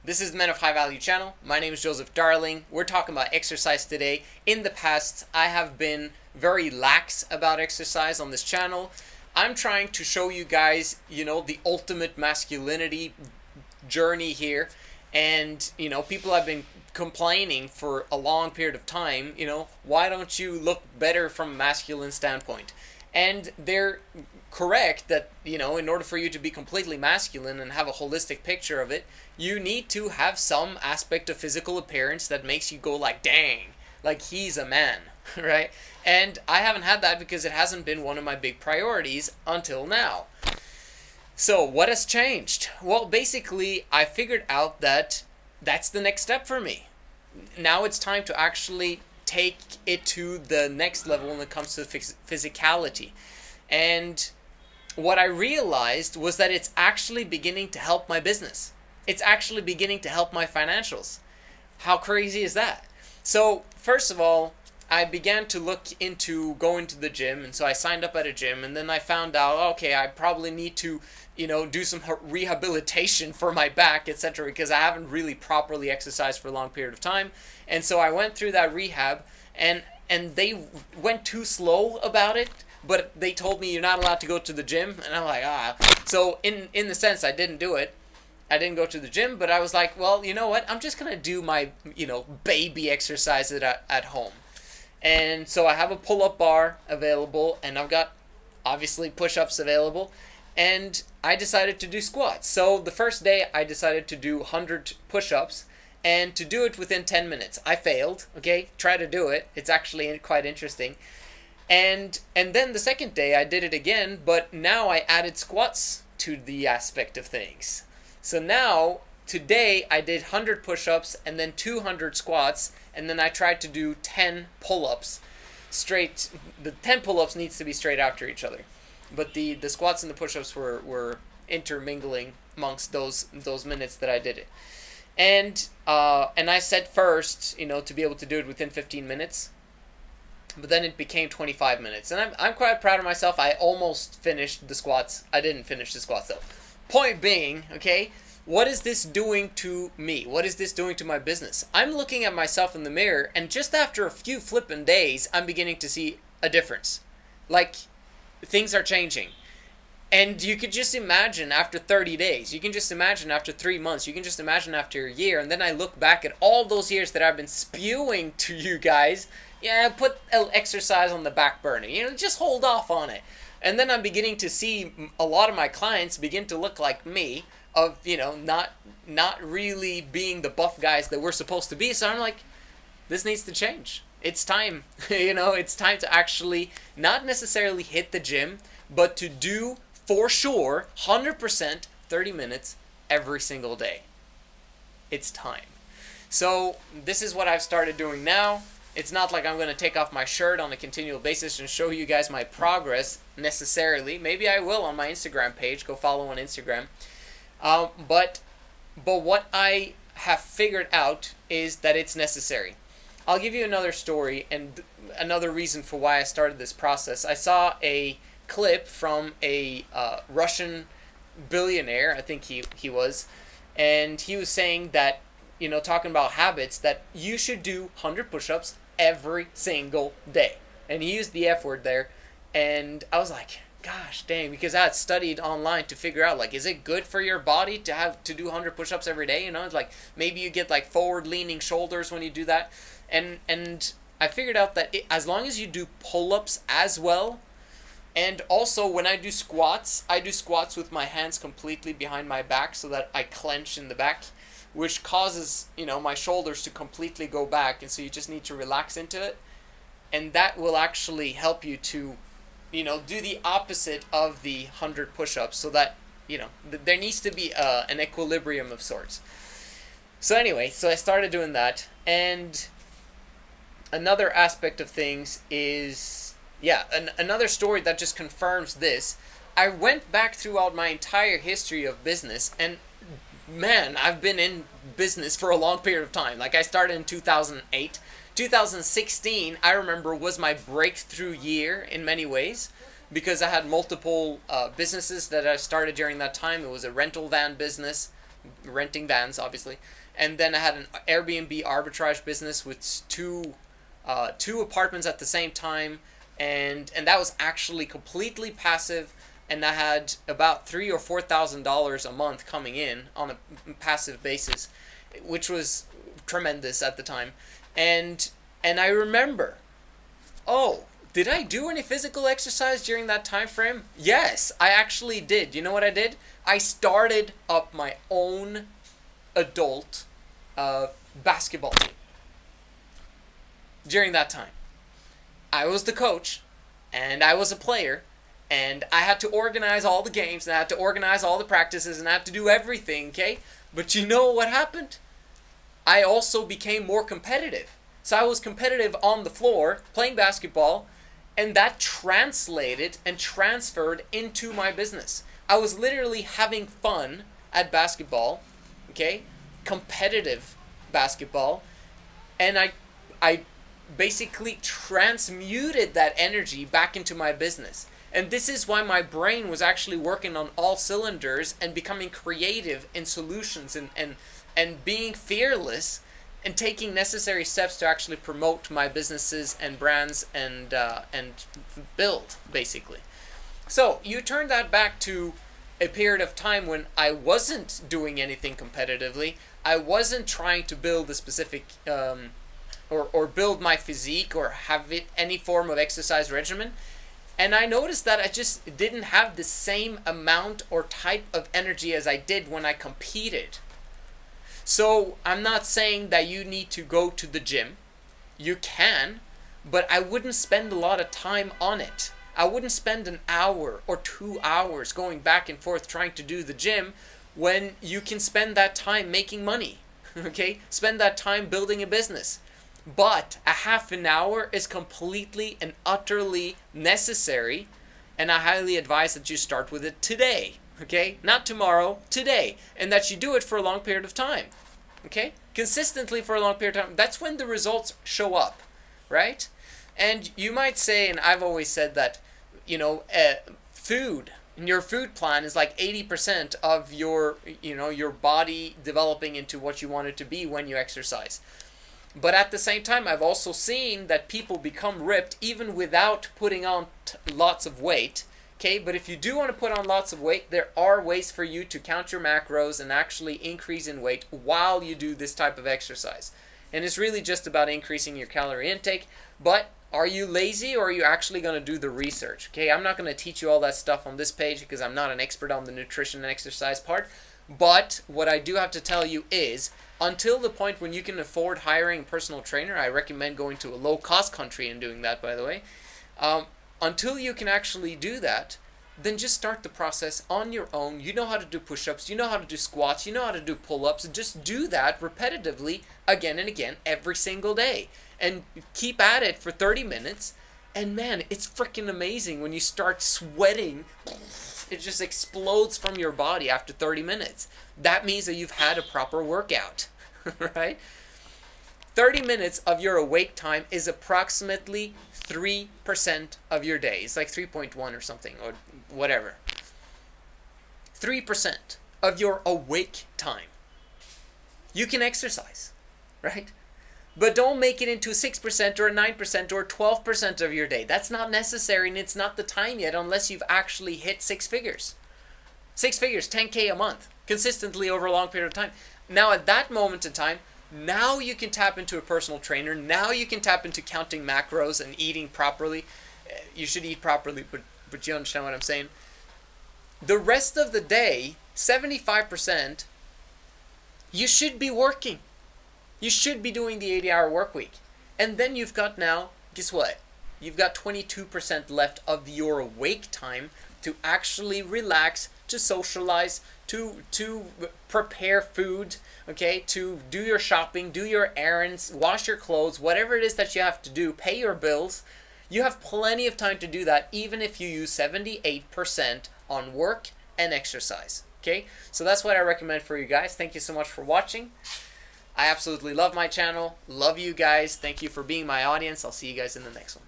This is the Men of High Value channel. My name is Joseph Darling. We're talking about exercise today. In the past, I have been very lax about exercise on this channel. I'm trying to show you guys, the ultimate masculinity journey here. And, people have been complaining for a long period of time, why don't you look better from a masculine standpoint? And they're correct that, in order for you to be completely masculine and have a holistic picture of it, you need to have some aspect of physical appearance that makes you go like, dang, like he's a man, right? And I haven't had that because it hasn't been one of my big priorities until now. So what has changed? Well, basically, I figured out that that's the next step for me. Now it's time to actually take it to the next level when it comes to physicality. And what I realized was that it's actually beginning to help my business. It's actually beginning to help my financials. How crazy is that? So, first of all, I began to look into going to the gym, and so I signed up at a gym, and then I found out, okay, I probably need to, do some rehabilitation for my back, etc., because I haven't really properly exercised for a long period of time. And so I went through that rehab, and they went too slow about it, but they told me you're not allowed to go to the gym, and I'm like, So in the sense, I didn't do it. I didn't go to the gym, but I was like, well, you know what? I'm just going to do my, baby exercises at home. And so I have a pull-up bar available, and I've got, obviously, push-ups available. And I decided to do squats. So the first day, I decided to do 100 push-ups, and to do it within 10 minutes. I failed, okay? Try to do it. It's actually quite interesting. And then the second day, I did it again, but now I added squats to the aspect of things. So now, today, I did 100 push-ups and then 200 squats, and then I tried to do 10 pull-ups straight. The 10 pull-ups needs to be straight after each other. But the squats and the push-ups were intermingling amongst those minutes that I did it. And I said first, to be able to do it within 15 minutes. But then it became 25 minutes. And I'm quite proud of myself. I almost finished the squats. I didn't finish the squats, though. Point being, okay, what is this doing to me? What is this doing to my business? I'm looking at myself in the mirror, and just after a few flippin' days, I'm beginning to see a difference. Like, things are changing. And you could just imagine after 30 days. You can just imagine after 3 months. You can just imagine after a year. And then I look back at all those years that I've been spewing to you guys. Yeah, put exercise on the back burner. Just hold off on it. And then I'm beginning to see a lot of my clients begin to look like me, of, not really being the buff guys that we're supposed to be. So I'm like, this needs to change. It's time. It's time to actually not necessarily hit the gym, but to do, for sure, 100%, 30 minutes every single day. It's time. So this is what I've started doing now. It's not like I'm going to take off my shirt on a continual basis and show you guys my progress necessarily. Maybe I will on my Instagram page. Go follow on Instagram. But what I have figured out is that it's necessary. I'll give you another story and another reason for why I started this process. I saw a clip from a Russian billionaire, I think he was, and he was saying that, talking about habits, that you should do 100 push-ups every single day. And he used the F word there, and I was like, gosh dang, because I had studied online to figure out, like, is it good for your body to have to do 100 push-ups every day? It's like, maybe you get like forward-leaning shoulders when you do that. And I figured out that as long as you do pull-ups as well, and also when I do squats with my hands completely behind my back so that I clench in the back, which causes, my shoulders to completely go back, and so you just need to relax into it. And that will actually help you to, do the opposite of the 100 push-ups, so that, there needs to be an equilibrium of sorts. So anyway, so I started doing that, and another aspect of things is, another story that just confirms this. I went back throughout my entire history of business, and man, I've been in business for a long period of time. Like, I started in 2008. 2016, I remember, was my breakthrough year in many ways, because I had multiple businesses that I started during that time. It was a rental van business, renting vans, obviously. And then I had an Airbnb arbitrage business with two apartments at the same time, and that was actually completely passive. And I had about $3,000 or $4,000 a month coming in on a passive basis, which was tremendous at the time. And I remember, oh, did I do any physical exercise during that time frame? Yes, I actually did. You know what I did? I started up my own adult basketball team during that time. I was the coach, and I was a player, and I had to organize all the games, and I had to organize all the practices, and I had to do everything, okay? But you know what happened? I also became more competitive. So I was competitive on the floor, playing basketball, and that translated and transferred into my business. I was literally having fun at basketball, okay? Competitive basketball, and I basically transmuted that energy back into my business. And this is why my brain was actually working on all cylinders and becoming creative in solutions and being fearless and taking necessary steps to actually promote my businesses and brands and build, basically. So you turn that back to a period of time when I wasn't doing anything competitively. I wasn't trying to build a specific or build my physique or have any form of exercise regimen. And I noticed that I just didn't have the same amount or type of energy as I did when I competed. So I'm not saying that you need to go to the gym. You can, but I wouldn't spend a lot of time on it. I wouldn't spend an hour or 2 hours going back and forth trying to do the gym when you can spend that time making money. Okay? Spend that time building a business. But a half an hour is completely and utterly necessary, and I highly advise that you start with it today, okay? Not tomorrow, today, and that you do it for a long period of time, okay? Consistently for a long period of time. That's when the results show up, right? And you might say, and I've always said that, you know, food, and your food plan is like 80% of your, you know, your body developing into what you want it to be when you exercise. But at the same time, I've also seen that people become ripped even without putting on lots of weight. Okay, but if you do want to put on lots of weight, there are ways for you to count your macros and actually increase in weight while you do this type of exercise. And it's really just about increasing your calorie intake. But are you lazy, or are you actually going to do the research? Okay, I'm not going to teach you all that stuff on this page because I'm not an expert on the nutrition and exercise part. But what I do have to tell you is, until the point when you can afford hiring a personal trainer, I recommend going to a low-cost country and doing that, by the way. Until you can actually do that, then just start the process on your own. You know how to do push-ups, you know how to do squats, you know how to do pull-ups. Just do that repetitively again and again every single day. And keep at it for 30 minutes. And man, it's freaking amazing when you start sweating. It just explodes from your body after 30 minutes. That means that you've had a proper workout, right? 30 minutes of your awake time is approximately 3% of your day. It's like 3.1 or something, or whatever. 3% of your awake time. You can exercise, right? But don't make it into 6% or 9% or 12% of your day. That's not necessary, and it's not the time yet unless you've actually hit 6 figures. 6 figures, 10K a month, consistently over a long period of time. Now at that moment in time, now you can tap into a personal trainer. Now you can tap into counting macros and eating properly. You should eat properly, but you understand what I'm saying. The rest of the day, 75%, you should be working. You should be doing the 80-hour work week. And then you've got now, guess what? You've got 22% left of your awake time to actually relax, to socialize, to prepare food, okay, to do your shopping, do your errands, wash your clothes, whatever it is that you have to do, pay your bills. You have plenty of time to do that, even if you use 78% on work and exercise, okay? So that's what I recommend for you guys. Thank you so much for watching. I absolutely love my channel. Love you guys. Thank you for being my audience. I'll see you guys in the next one.